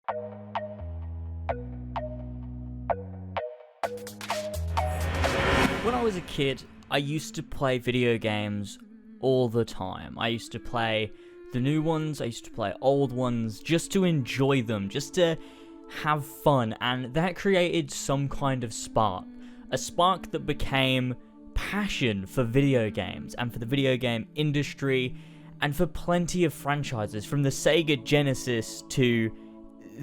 When I was a kid, I used to play video games all the time. I used to play the new ones, I used to play old ones, just to enjoy them, just to have fun, and that created some kind of spark. A spark that became passion for video games, and for the video game industry, and for plenty of franchises, from the Sega Genesis to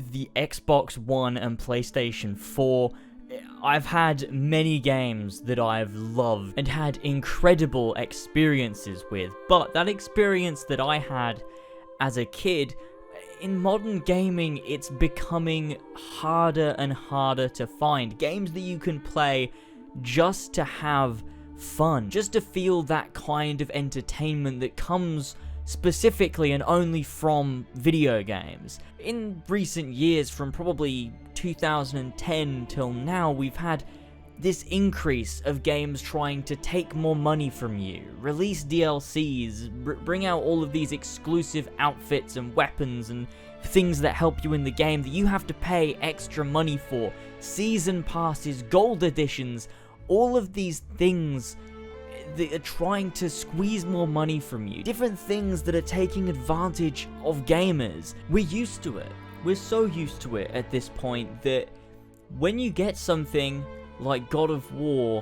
the Xbox One and PlayStation 4. I've had many games that I've loved and had incredible experiences with, but that experience that I had as a kid, in modern gaming, it's becoming harder and harder to find. Games that you can play just to have fun, just to feel that kind of entertainment that comes specifically and only from video games. In recent years, from probably 2010 till now, we've had this increase of games trying to take more money from you, release DLCs, bring out all of these exclusive outfits and weapons and things that help you in the game that you have to pay extra money for, season passes, gold editions, all of these things that are trying to squeeze more money from you, different things that are taking advantage of gamers. We're used to it. We're so used to it at this point that when you get something like God of War,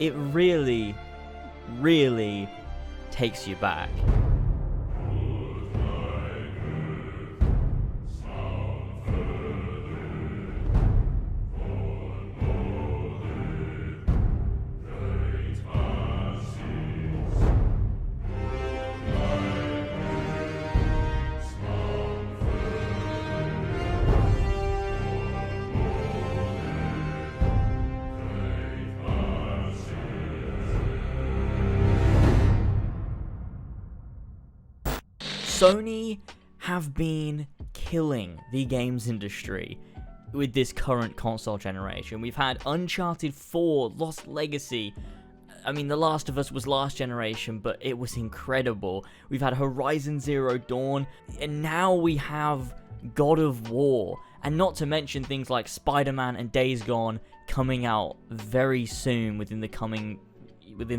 it really, really takes you back. Sony have been killing the games industry with this current console generation. We've had Uncharted 4, Lost Legacy. I mean, The Last of Us was last generation, but it was incredible. We've had Horizon Zero Dawn, and now we have God of War. And not to mention things like Spider-Man and Days Gone coming out very soon within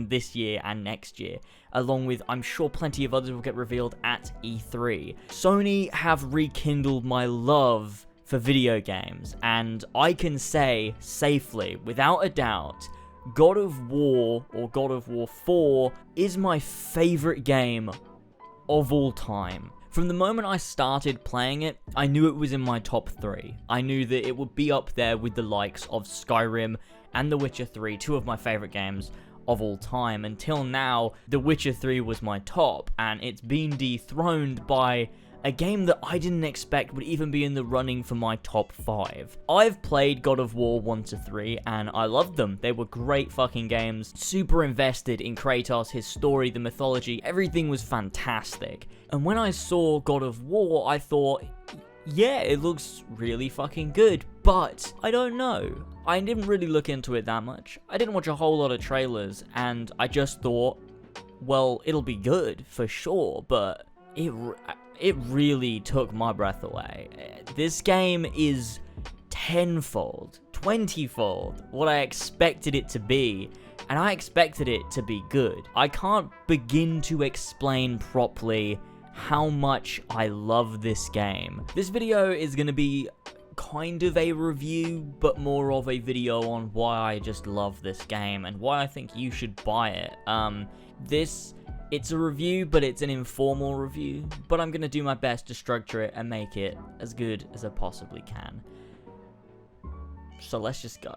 this year and next year, along with, I'm sure, plenty of others will get revealed at E3. Sony have rekindled my love for video games, and I can say safely, without a doubt, God of War, or God of War 4, is my favorite game of all time. From the moment I started playing it, I knew it was in my top 3. I knew that it would be up there with the likes of Skyrim and The Witcher 3, two of my favorite games of all time. Until now, The Witcher 3 was my top, and it's been dethroned by a game that I didn't expect would even be in the running for my top 5. I've played God of War 1 to 3, and I loved them. They were great fucking games, super invested in Kratos, his story, the mythology, everything was fantastic. And when I saw God of War, I thought, yeah, it looks really fucking good, but I don't know. I didn't really look into it that much. I didn't watch a whole lot of trailers, and I just thought, well, it'll be good for sure, but it really took my breath away. This game is tenfold, 20-fold what I expected it to be, and I expected it to be good. I can't begin to explain properly how much I love this game. This video is going to be kind of a review, but more of a video on why I just love this game and why I think you should buy it. It's a review, but it's an informal review, but I'm going to do my best to structure it and make it as good as I possibly can. So let's just go.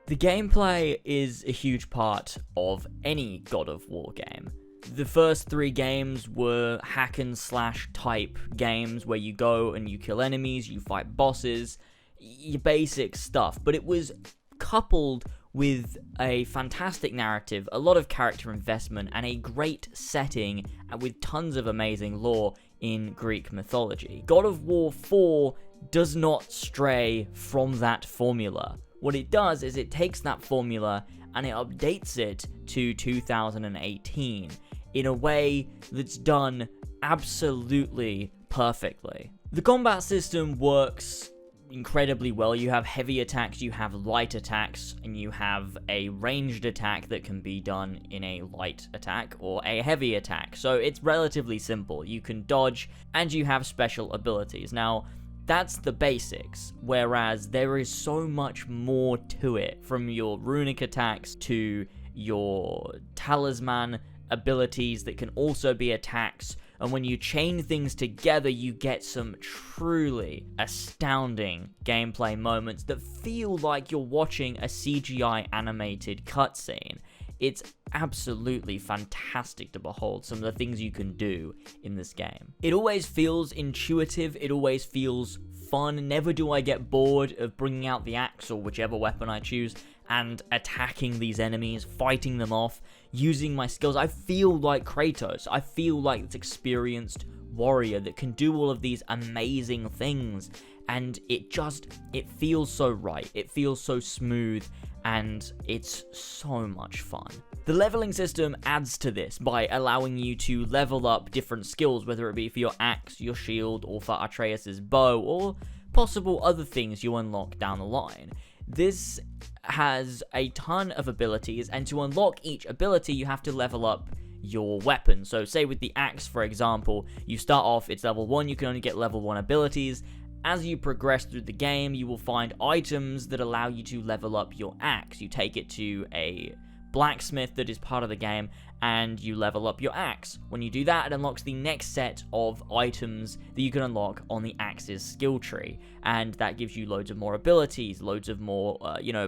The gameplay is a huge part of any God of War game. The first 3 games were hack and slash type games where you go and you kill enemies, you fight bosses, your basic stuff, but it was coupled with a fantastic narrative, a lot of character investment, and a great setting with tons of amazing lore in Greek mythology. God of War 4 does not stray from that formula. What it does is it takes that formula and it updates it to 2018. in a way that's done absolutely perfectly. The combat system works incredibly well. You have heavy attacks, you have light attacks, and you have a ranged attack that can be done in a light attack or a heavy attack. So it's relatively simple. You can dodge, and you have special abilities. Now, that's the basics, whereas there is so much more to it, from your runic attacks to your talisman abilities that can also be attacks. And when you chain things together, you get some truly astounding gameplay moments that feel like you're watching a CGI animated cutscene. It's absolutely fantastic to behold some of the things you can do in this game. It always feels intuitive, it always feels fun. Never do I get bored of bringing out the axe or whichever weapon I choose and attacking these enemies, fighting them off, using my skills. I feel like Kratos. I feel like this experienced warrior that can do all of these amazing things, and it feels so right. It feels so smooth, and it's so much fun. The leveling system adds to this by allowing you to level up different skills, whether it be for your axe, your shield, or for Atreus' bow, or possible other things you unlock down the line. This has a ton of abilities, and to unlock each ability, you have to level up your weapon. So say with the axe, for example, you start off, it's level 1, you can only get level 1 abilities. As you progress through the game, you will find items that allow you to level up your axe. You take it to a blacksmith that is part of the game, and you level up your axe. When you do that, it unlocks the next set of items that you can unlock on the axe's skill tree, and that gives you loads of more abilities, loads of more,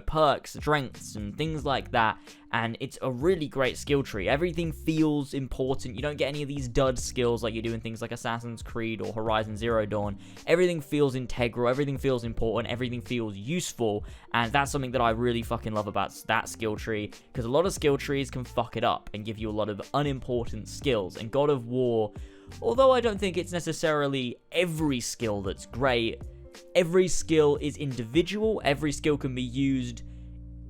perks, strengths, and things like that, and it's a really great skill tree. Everything feels important. You don't get any of these dud skills like you do in things like Assassin's Creed or Horizon Zero Dawn. Everything feels integral, everything feels important, everything feels useful, and that's something that I really fucking love about that skill tree, because a lot of skill trees can fuck it up and give you a lot of unimportant skills. And God of War, although I don't think it's necessarily every skill that's great, every skill is individual, every skill can be used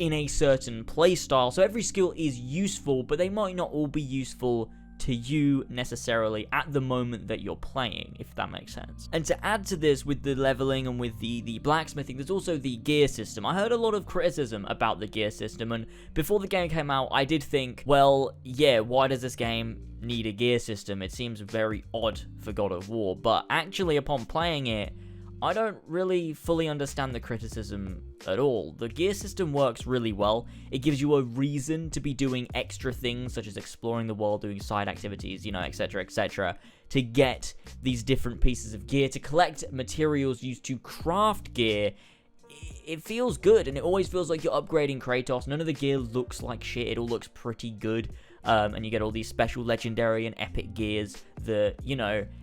in a certain playstyle, so every skill is useful, but they might not all be useful to you necessarily at the moment that you're playing, if that makes sense. And to add to this, with the leveling and with the blacksmithing, there's also the gear system. I heard a lot of criticism about the gear system, and before the game came out, I did think, well, yeah, why does this game need a gear system? It seems very odd for God of War, but actually upon playing it, I don't really fully understand the criticism at all. The gear system works really well. It gives you a reason to be doing extra things, such as exploring the world, doing side activities, etc., to get these different pieces of gear, to collect materials used to craft gear. It feels good, and it always feels like you're upgrading Kratos. None of the gear looks like shit. It all looks pretty good. And you get all these special legendary and epic gears that,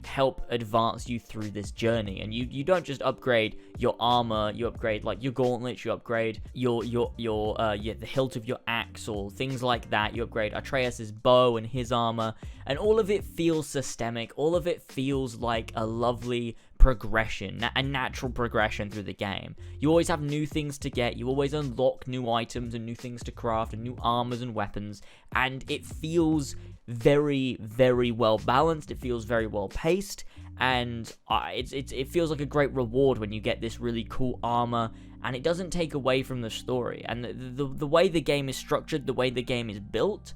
help advance you through this journey. And you don't just upgrade your armor, you upgrade, like, your gauntlets, you upgrade the hilt of your axe, or things like that. You upgrade Atreus' bow and his armor, and all of it feels systemic. All of it feels like a lovely progression, a natural progression through the game. You always have new things to get, you always unlock new items and new things to craft and new armors and weapons, and it feels very, very well balanced. It feels very well paced, and it feels like a great reward when you get this really cool armor, and it doesn't take away from the story. And the way the game is structured, the way the game is built,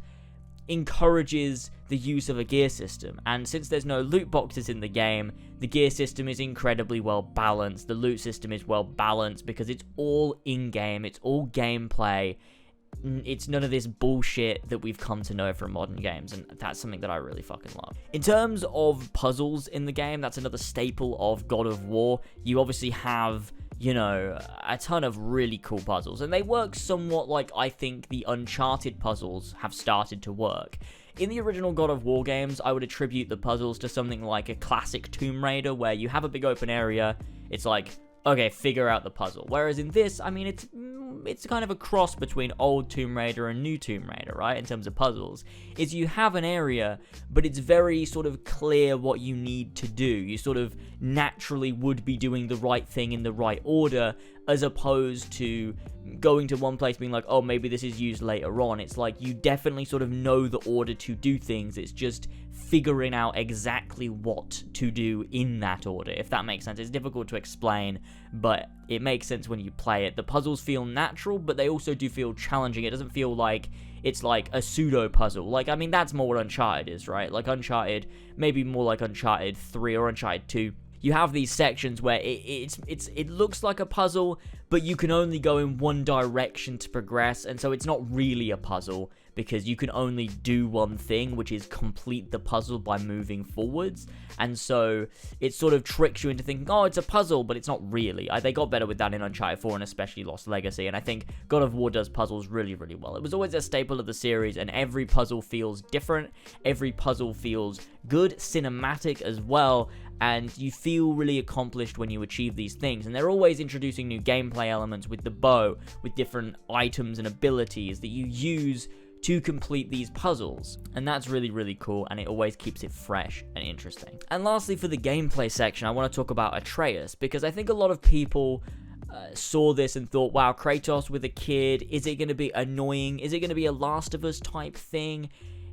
encourages the use of a gear system. And since there's no loot boxes in the game, the gear system is incredibly well balanced. The loot system is well balanced because it's all in-game, it's all gameplay. It's none of this bullshit that we've come to know from modern games, and that's something that I really fucking love. In terms of puzzles in the game, that's another staple of God of War. You obviously have, a ton of really cool puzzles, and they work somewhat like I think the Uncharted puzzles have started to work. In the original God of War games, I would attribute the puzzles to something like a classic Tomb Raider, where you have a big open area, it's like, okay, figure out the puzzle. Whereas in this, I mean, it's it's kind of a cross between old Tomb Raider and new Tomb Raider, right, in terms of puzzles, is you have an area, but it's very sort of clear what you need to do. You sort of naturally would be doing the right thing in the right order, as opposed to going to one place being like, oh, maybe this is used later on. It's like you definitely sort of know the order to do things. It's just figuring out exactly what to do in that order, if that makes sense. It's difficult to explain, but it makes sense when you play it. The puzzles feel natural, but they also do feel challenging. It doesn't feel like it's like a pseudo puzzle. Like, I mean, that's more what Uncharted is, right? Like Uncharted, maybe more like Uncharted 3 or Uncharted 2. You have these sections where it looks like a puzzle, but you can only go in one direction to progress, and so it's not really a puzzle, because you can only do one thing, which is complete the puzzle by moving forwards, and so it sort of tricks you into thinking, oh, it's a puzzle, but it's not really. They got better with that in Uncharted 4 and especially Lost Legacy, and I think God of War does puzzles really, really well. It was always a staple of the series, and every puzzle feels different, every puzzle feels good, cinematic as well, and you feel really accomplished when you achieve these things. And they're always introducing new gameplay elements with the bow, with different items and abilities that you use to complete these puzzles. And that's really, really cool, and it always keeps it fresh and interesting. And lastly, for the gameplay section, I want to talk about Atreus, because I think a lot of people saw this and thought, wow, Kratos with a kid, is it going to be annoying? Is it going to be a Last of Us type thing?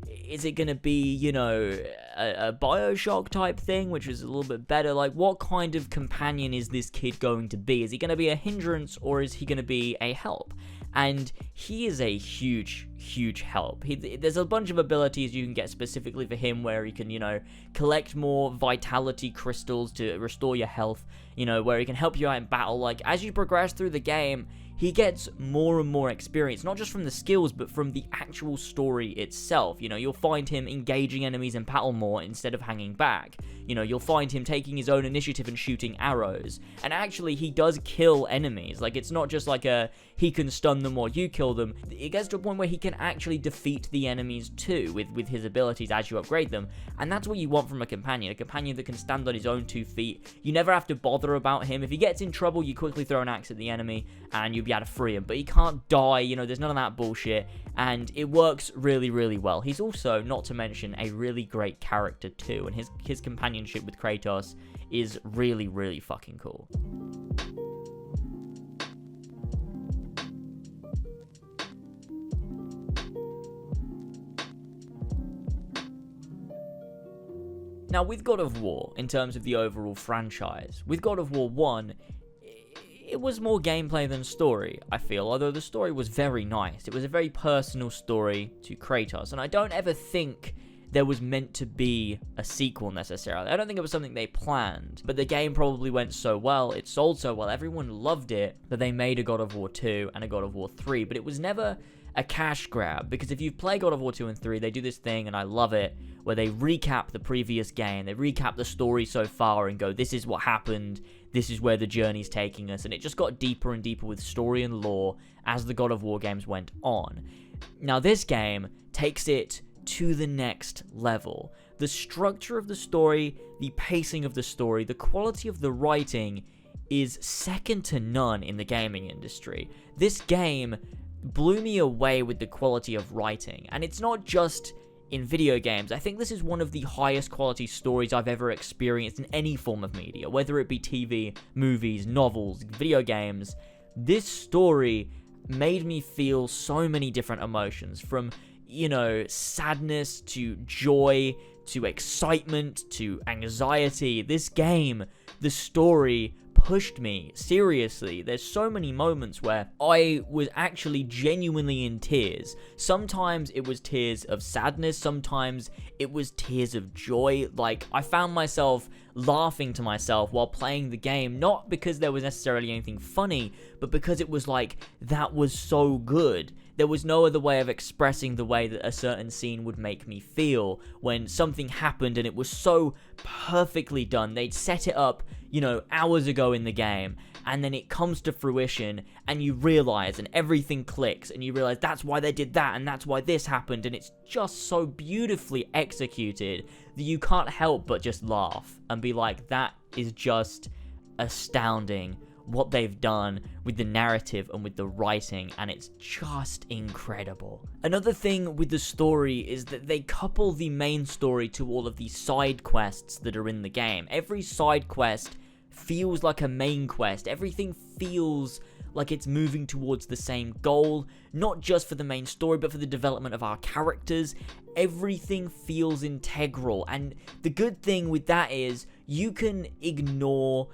Is it going to be, you know, a Bioshock type thing, which is a little bit better? Like, what kind of companion is this kid going to be? Is he going to be a hindrance, or is he going to be a help? And he is a huge, huge help. There's a bunch of abilities you can get specifically for him, where he can, you know, collect more vitality crystals to restore your health, you know, where he can help you out in battle. Like, as you progress through the game, he gets more and more experience, not just from the skills, but from the actual story itself. You know, you'll find him engaging enemies in battle more instead of hanging back. You know, you'll find him taking his own initiative and shooting arrows. And actually, he does kill enemies. Like, it's not just like he can stun them or you kill them. It gets to a point where he can actually defeat the enemies too, with his abilities as you upgrade them. And that's what you want from a companion that can stand on his own 2 feet. You never have to bother about him. If he gets in trouble, you quickly throw an axe at the enemy, and you'll be able to free him. But he can't die, you know, there's none of that bullshit. And it works really, really well. He's also, not to mention, a really great character too. And his companionship with Kratos is really, really fucking cool. Now, with God of War, in terms of the overall franchise, with God of War 1, it was more gameplay than story, I feel, although the story was very nice. It was a very personal story to Kratos, and I don't ever think there was meant to be a sequel necessarily. I don't think it was something they planned, but the game probably went so well, it sold so well, everyone loved it, that they made a God of War 2 and a God of War 3, but it was never a cash grab, because if you play God of War 2 and 3, they do this thing, and I love it, where they recap the previous game, they recap the story so far and go, this is what happened, this is where the journey's taking us, and it just got deeper and deeper with story and lore as the God of War games went on. Now this game takes it to the next level. The structure of the story, the pacing of the story, the quality of the writing is second to none in the gaming industry. This game blew me away with the quality of writing, and it's not just in video games. I think this is one of the highest quality stories I've ever experienced in any form of media, whether it be TV, movies, novels, video games. This story made me feel so many different emotions, from, you know, sadness to joy to excitement to anxiety. This game, the story, pushed me, seriously. There's so many moments where I was actually genuinely in tears. Sometimes it was tears of sadness, sometimes it was tears of joy. Like, I found myself laughing to myself while playing the game, not because there was necessarily anything funny, but because it was like, that was so good. There was no other way of expressing the way that a certain scene would make me feel when something happened and it was so perfectly done. They'd set it up, you know, hours ago in the game, and then it comes to fruition and you realize, and everything clicks, and you realize that's why they did that and that's why this happened, and it's just so beautifully executed that you can't help but just laugh and be like, that is just astounding what they've done with the narrative and with the writing, and it's just incredible. Another thing with the story is that they couple the main story to all of these side quests that are in the game. Every side quest feels like a main quest. Everything feels like it's moving towards the same goal, not just for the main story, but for the development of our characters. Everything feels integral, and the good thing with that is you can ignore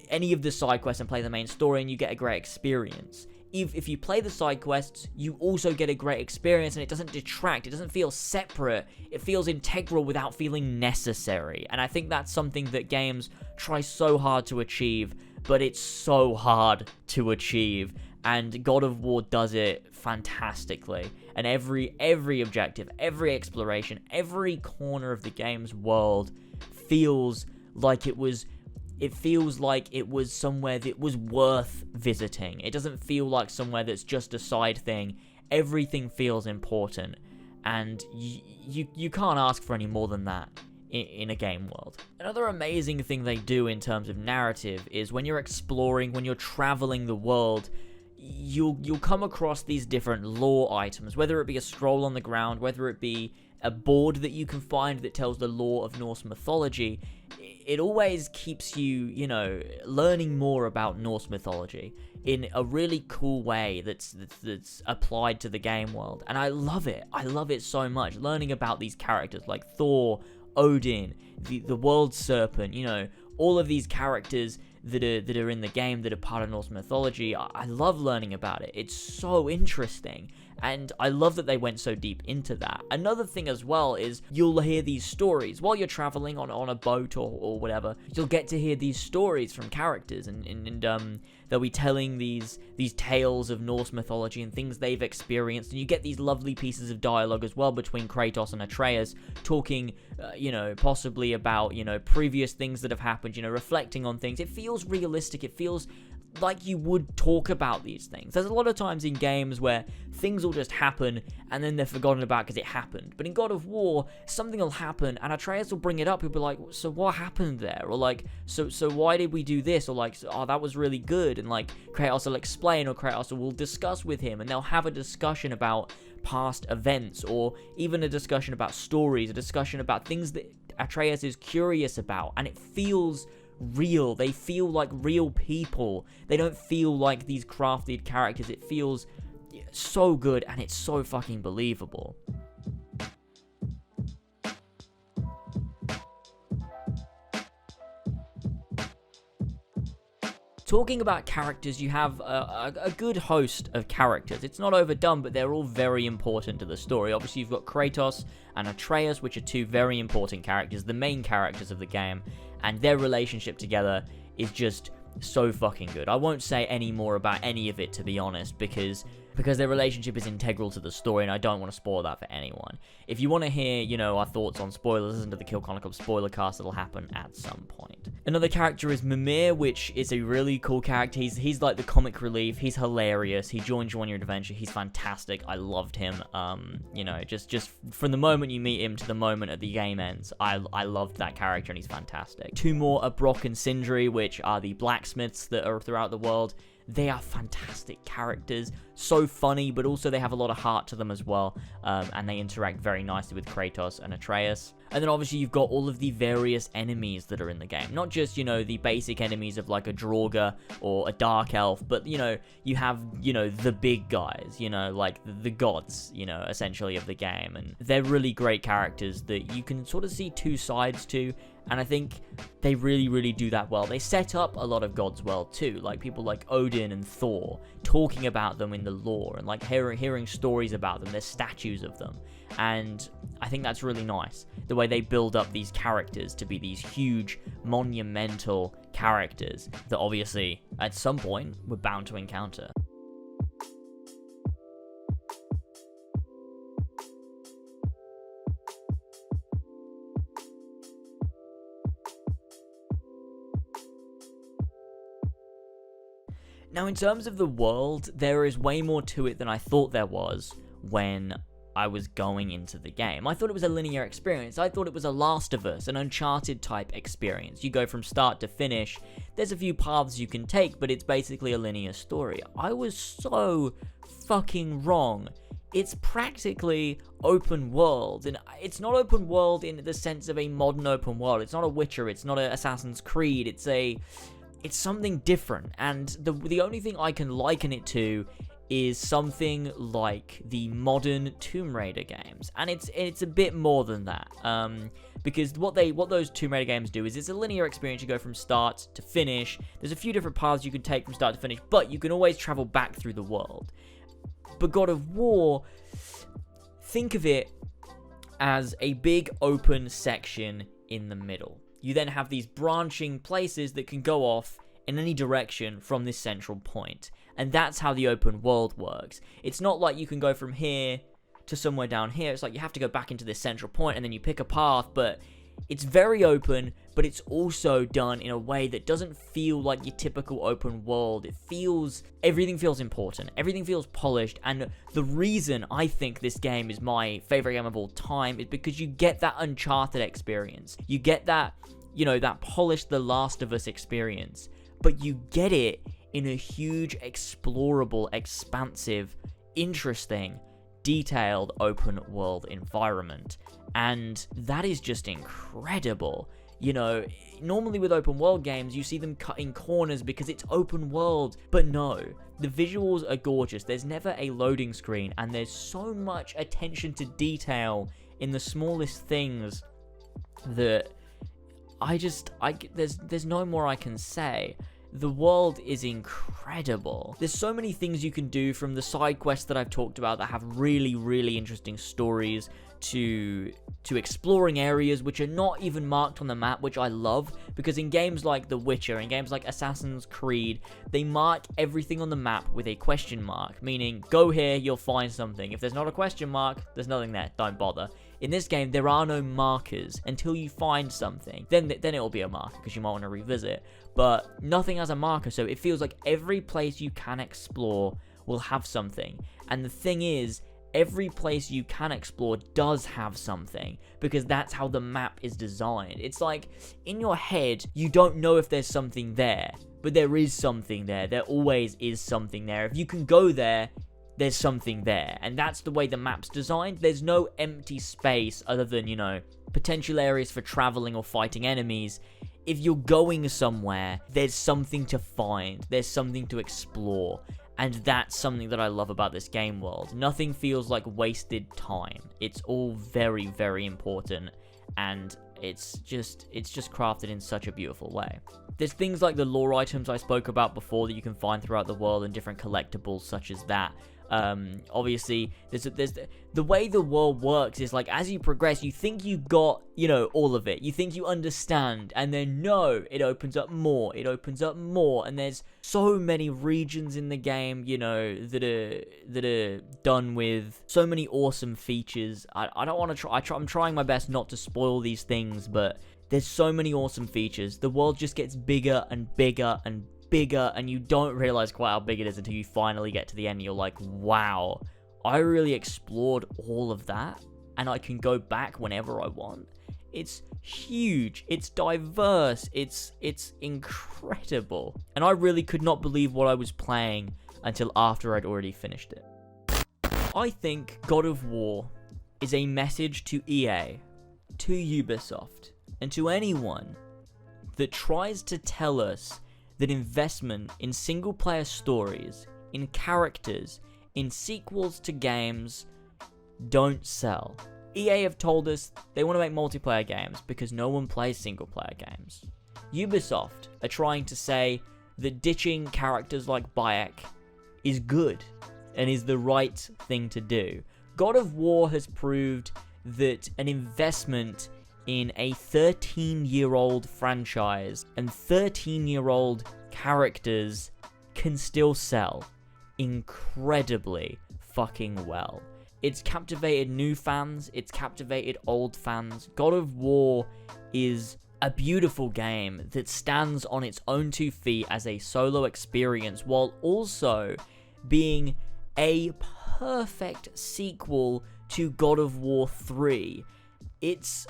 any of the side quests and play the main story, and you get a great experience. If you play the side quests, you also get a great experience, and it doesn't detract, it doesn't feel separate, it feels integral without feeling necessary. And I think that's something that games try so hard to achieve, but it's so hard to achieve, and God of War does it fantastically. And every objective, every exploration, every corner of the game's world feels like it was somewhere that was worth visiting. It doesn't feel like somewhere that's just a side thing. Everything feels important, and you can't ask for any more than that in a game world. Another amazing thing they do in terms of narrative is when you're exploring, when you're traveling the world, you'll come across these different lore items, whether it be a scroll on the ground, whether it be a board that you can find that tells the lore of Norse mythology. It always keeps you, learning more about Norse mythology in a really cool way that's applied to the game world. And I love it. I love it so much. Learning about these characters like Thor, Odin, the World Serpent, all of these characters that are in the game that are part of Norse mythology. I love learning about it. It's so interesting, and I love that they went so deep into that. Another thing as well is you'll hear these stories while you're traveling on a boat or whatever. You'll get to hear these stories from characters, and they'll be telling these tales of Norse mythology and things they've experienced, and you get these lovely pieces of dialogue as well between Kratos and Atreus, talking possibly about previous things that have happened, reflecting on things. It feels realistic. It feels like you would talk about these things. There's a lot of times in games where things will just happen and then they're forgotten about because it happened. But in God of War, something will happen and Atreus will bring it up. He'll be like, so what happened there? Or like, so why did we do this? Or like, oh, that was really good. And like, Kratos will explain, or Kratos will discuss with him, and they'll have a discussion about past events, or even a discussion about stories, a discussion about things that Atreus is curious about, and it feels real. They feel like real people. They don't feel like these crafted characters. It feels so good, and it's so fucking believable. Talking about characters, you have a good host of characters. It's not overdone, but they're all very important to the story. Obviously, you've got Kratos and Atreus, which are two very important characters, the main characters of the game, and their relationship together is just so fucking good. I won't say any more about any of it, to be honest, because their relationship is integral to the story, and I don't want to spoil that for anyone. If you want to hear, our thoughts on spoilers, listen to the Kill Chronicle spoiler cast. It'll happen at some point. Another character is Mimir, which is a really cool character. He's like the comic relief. He's hilarious. He joins you on your adventure. He's fantastic. I loved him. Just from the moment you meet him to the moment at the game ends, I loved that character, and he's fantastic. Two more are Brock and Sindri, which are the blacksmiths that are throughout the world. They are fantastic characters, so funny, but also they have a lot of heart to them as well, and they interact very nicely with Kratos and Atreus. And then obviously you've got all of the various enemies that are in the game, not just, the basic enemies of like a Draugr or a Dark Elf, but, you have, the big guys, like the gods, essentially of the game, and they're really great characters that you can sort of see two sides to. And I think they really, really do that well. They set up a lot of gods well too, like people like Odin and Thor, talking about them in the lore, and like hearing stories about them. There's statues of them, and I think that's really nice, the way they build up these characters to be these huge, monumental characters that obviously, at some point, we're bound to encounter. Now, in terms of the world, there is way more to it than I thought there was when I was going into the game. I thought it was a linear experience. I thought it was a Last of Us, an Uncharted type experience. You go from start to finish. There's a few paths you can take, but it's basically a linear story. I was so fucking wrong. It's practically open world, and it's not open world in the sense of a modern open world. It's not a Witcher, it's not an Assassin's Creed, it's something different, and the only thing I can liken it to is something like the modern Tomb Raider games, and it's a bit more than that, because what those Tomb Raider games do is it's a linear experience. You go from start to finish. There's a few different paths you can take from start to finish, but you can always travel back through the world. But God of War, think of it as a big open section in the middle. You then have these branching places that can go off in any direction from this central point. And that's how the open world works. It's not like you can go from here to somewhere down here. It's like you have to go back into this central point and then you pick a path, but it's very open, but it's also done in a way that doesn't feel like your typical open world. Everything feels important. Everything feels polished. And the reason I think this game is my favorite game of all time is because you get that Uncharted experience. You get that, that polished The Last of Us experience. But you get it in a huge, explorable, expansive, interesting, detailed open world environment. And that is just incredible. Normally with open world games, you see them cutting corners because it's open world. But no, the visuals are gorgeous. There's never a loading screen, and there's so much attention to detail in the smallest things that there's no more I can say. The world is incredible. There's so many things you can do, from the side quests that I've talked about that have really, really interesting stories, to exploring areas which are not even marked on the map, which I love, because in games like The Witcher, in games like Assassin's Creed, they mark everything on the map with a question mark, meaning go here, you'll find something. If there's not a question mark, there's nothing there, don't bother. In this game, there are no markers until you find something. Then it will be a marker, because you might want to revisit. But nothing has a marker, so it feels like every place you can explore will have something. And the thing is, every place you can explore does have something, because that's how the map is designed. It's like, in your head, you don't know if there's something there, but there is something there. There always is something there. If you can go there, there's something there. And that's the way the map's designed. There's no empty space other than, potential areas for traveling or fighting enemies. If you're going somewhere, there's something to find. There's something to explore. And that's something that I love about this game world. Nothing feels like wasted time. It's all very, very important. And it's just crafted in such a beautiful way. There's things like the lore items I spoke about before that you can find throughout the world, and different collectibles such as that. Obviously, there's the way the world works is like, as you progress, you think you've got, all of it. You think you understand, and then no, it opens up more. And there's so many regions in the game, that are done with so many awesome features. I don't want to try. I'm trying my best not to spoil these things, but there's so many awesome features. The world just gets bigger and bigger and bigger, and you don't realize quite how big it is until you finally get to the end. And you're like, wow, I really explored all of that, and I can go back whenever I want. It's huge, it's diverse, it's incredible, and I really could not believe what I was playing until after I'd already finished it. I think God of War is a message to EA, to Ubisoft, and to anyone that tries to tell us that investment in single-player stories, in characters, in sequels to games, don't sell. EA have told us they want to make multiplayer games because no one plays single-player games. Ubisoft are trying to say that ditching characters like Bayek is good and is the right thing to do. God of War has proved that an investment in a 13-year-old franchise and 13-year-old characters can still sell incredibly fucking well. It's captivated new fans, it's captivated old fans. God of War is a beautiful game that stands on its own 2 feet as a solo experience, while also being a perfect sequel to God of War 3. It's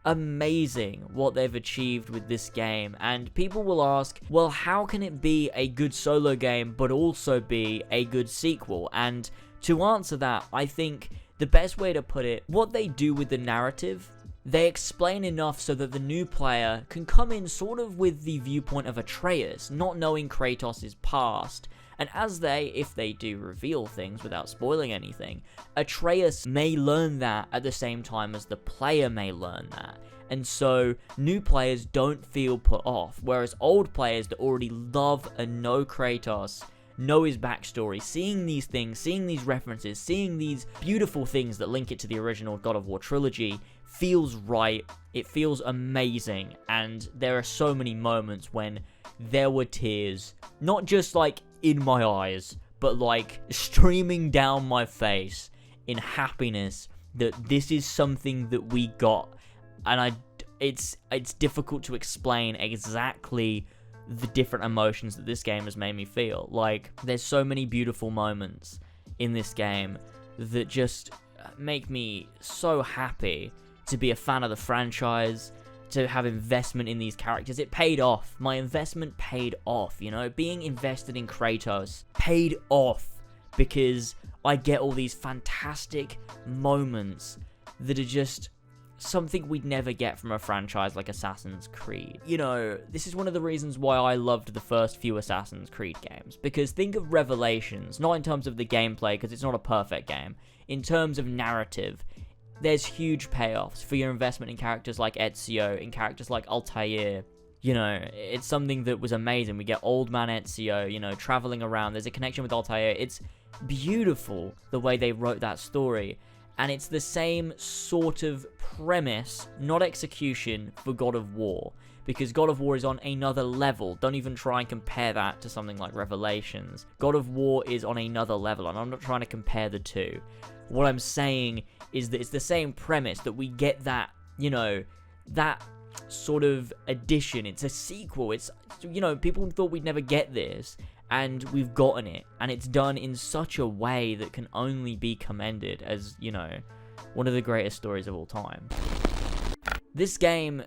amazing what they've achieved with this game, and people will ask, well, how can it be a good solo game but also be a good sequel? And to answer that, I think the best way to put it, what they do with the narrative, they explain enough so that the new player can come in sort of with the viewpoint of Atreus, not knowing Kratos' past. And as if they do reveal things without spoiling anything, Atreus may learn that at the same time as the player may learn that. And so, new players don't feel put off, whereas old players that already love and know Kratos, know his backstory, seeing these things, seeing these references, seeing these beautiful things that link it to the original God of War trilogy, feels right, it feels amazing, and there are so many moments when there were tears, not just like in my eyes, but like streaming down my face in happiness that this is something that we got. And it's difficult to explain exactly the different emotions that this game has made me feel. Like, there's so many beautiful moments in this game that just make me so happy to be a fan of the franchise, to have investment in these characters. It paid off. My investment paid off, you know? Being invested in Kratos paid off because I get all these fantastic moments that are just something we'd never get from a franchise like Assassin's Creed. You know, this is one of the reasons why I loved the first few Assassin's Creed games, because think of Revelations, not in terms of the gameplay, because it's not a perfect game, in terms of narrative. There's huge payoffs for your investment in characters like Ezio, in characters like Altair. You know, it's something that was amazing. We get old man Ezio, you know, traveling around. There's a connection with Altair. It's beautiful the way they wrote that story. And it's the same sort of premise, not execution, for God of War. Because God of War is on another level. Don't even try and compare that to something like Revelations. God of War is on another level, and I'm not trying to compare the two. What I'm saying is that it's the same premise, that we get that, you know, that sort of addition. It's a sequel. It's, you know, people thought we'd never get this, and we've gotten it. And it's done in such a way that can only be commended as, you know, one of the greatest stories of all time. This game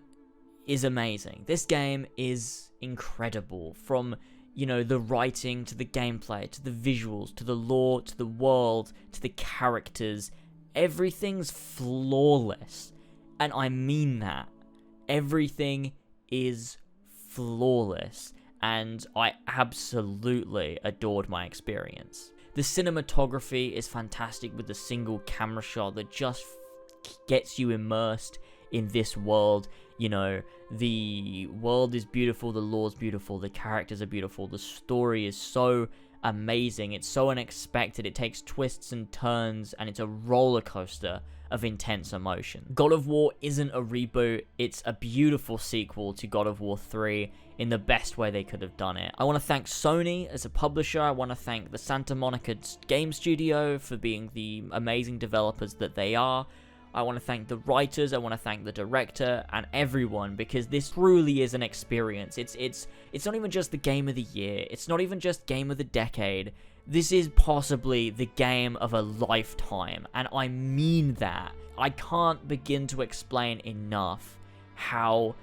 is amazing. This game is incredible. From, you know, the writing, to the gameplay, to the visuals, to the lore, to the world, to the characters. Everything's flawless. And I mean that. Everything is flawless. And I absolutely adored my experience. The cinematography is fantastic with the single camera shot that just gets you immersed in this world. You know, the world is beautiful, the lore's beautiful, the characters are beautiful, the story is so amazing, it's so unexpected, it takes twists and turns, and it's a roller coaster of intense emotion. God of War isn't a reboot, it's a beautiful sequel to God of War 3 in the best way they could have done it. I want to thank Sony as a publisher, I want to thank the Santa Monica Game Studio for being the amazing developers that they are. I want to thank the writers, I want to thank the director, and everyone, because this truly is an experience. It's not even just the game of the year, it's not even just game of the decade. This is possibly the game of a lifetime, and I mean that. I can't begin to explain enough how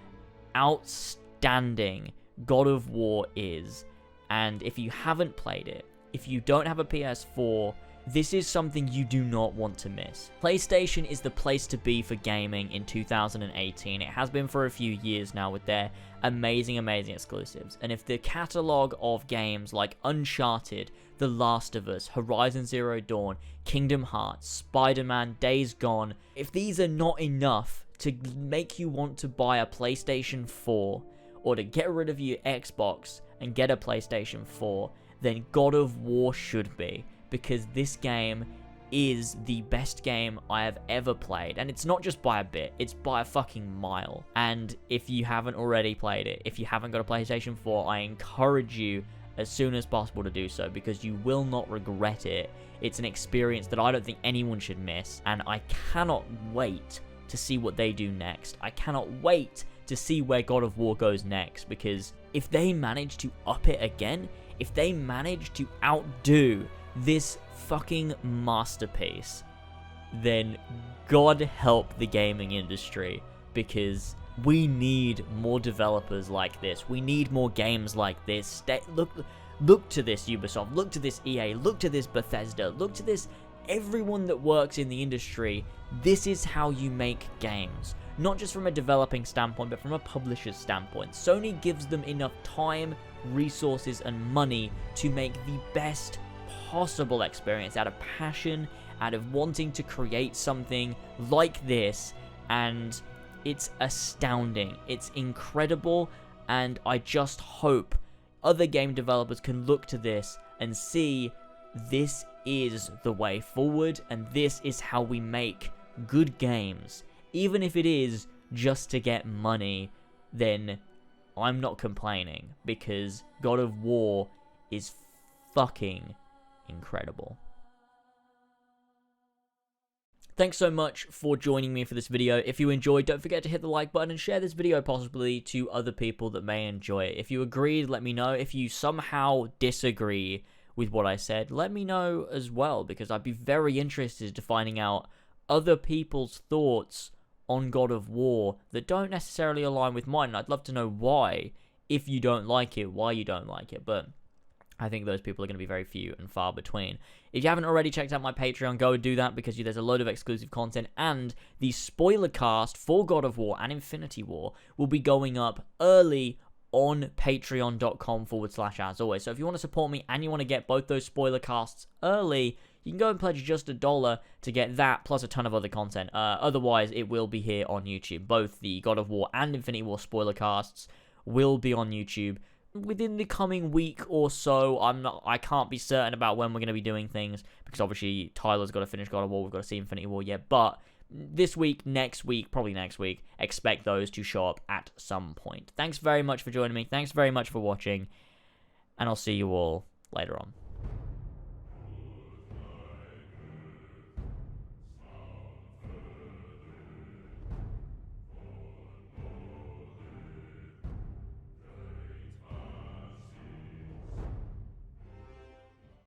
outstanding God of War is, and if you haven't played it, if you don't have a PS4, this is something you do not want to miss. PlayStation is the place to be for gaming in 2018. It has been for a few years now with their amazing exclusives. And if the catalogue of games like Uncharted, The Last of Us, Horizon Zero Dawn, Kingdom Hearts, Spider-Man, Days Gone, if these are not enough to make you want to buy a PlayStation 4 or to get rid of your Xbox and get a PlayStation 4, then God of War should be. Because this game is the best game I have ever played. And it's not just by a bit, it's by a fucking mile. And if you haven't already played it, if you haven't got a PlayStation 4, I encourage you as soon as possible to do so, because you will not regret it. It's an experience that I don't think anyone should miss, and I cannot wait to see what they do next. I cannot wait to see where God of War goes next, because if they manage to up it again, if they manage to outdo this fucking masterpiece, then God help the gaming industry, because we need more developers like this. We need more games like this. Look to this Ubisoft, look to this EA, look to this Bethesda, look to this everyone that works in the industry. This is how you make games. Not just from a developing standpoint, but from a publisher's standpoint. Sony gives them enough time, resources, and money to make the best possible experience out of passion, out of wanting to create something like this, and it's astounding. It's incredible, and I just hope other game developers can look to this and see this is the way forward, and this is how we make good games. Even if it is just to get money, then I'm not complaining, because God of War is fucking incredible. Thanks so much for joining me for this video. If you enjoyed, don't forget to hit the like button and share this video possibly to other people that may enjoy it. If you agreed, let me know. If you somehow disagree with what I said, let me know as well, because I'd be very interested to finding out other people's thoughts on God of War that don't necessarily align with mine. And I'd love to know why, if you don't like it, why you don't like it. But I think those people are going to be very few and far between. If you haven't already checked out my Patreon, go and do that, because there's a load of exclusive content, and the spoiler cast for God of War and Infinity War will be going up early on patreon.com/as always. So if you want to support me and you want to get both those spoiler casts early, you can go and pledge just $1 to get that, plus a ton of other content. Otherwise, it will be here on YouTube. Both the God of War and Infinity War spoiler casts will be on YouTube within the coming week or so. I can't be certain about when we're going to be doing things, because obviously Tyler's got to finish God of War, we've got to see Infinity War yet, but this week, next week, probably next week, expect those to show up at some point. Thanks very much for joining me, thanks very much for watching, and I'll see you all later on.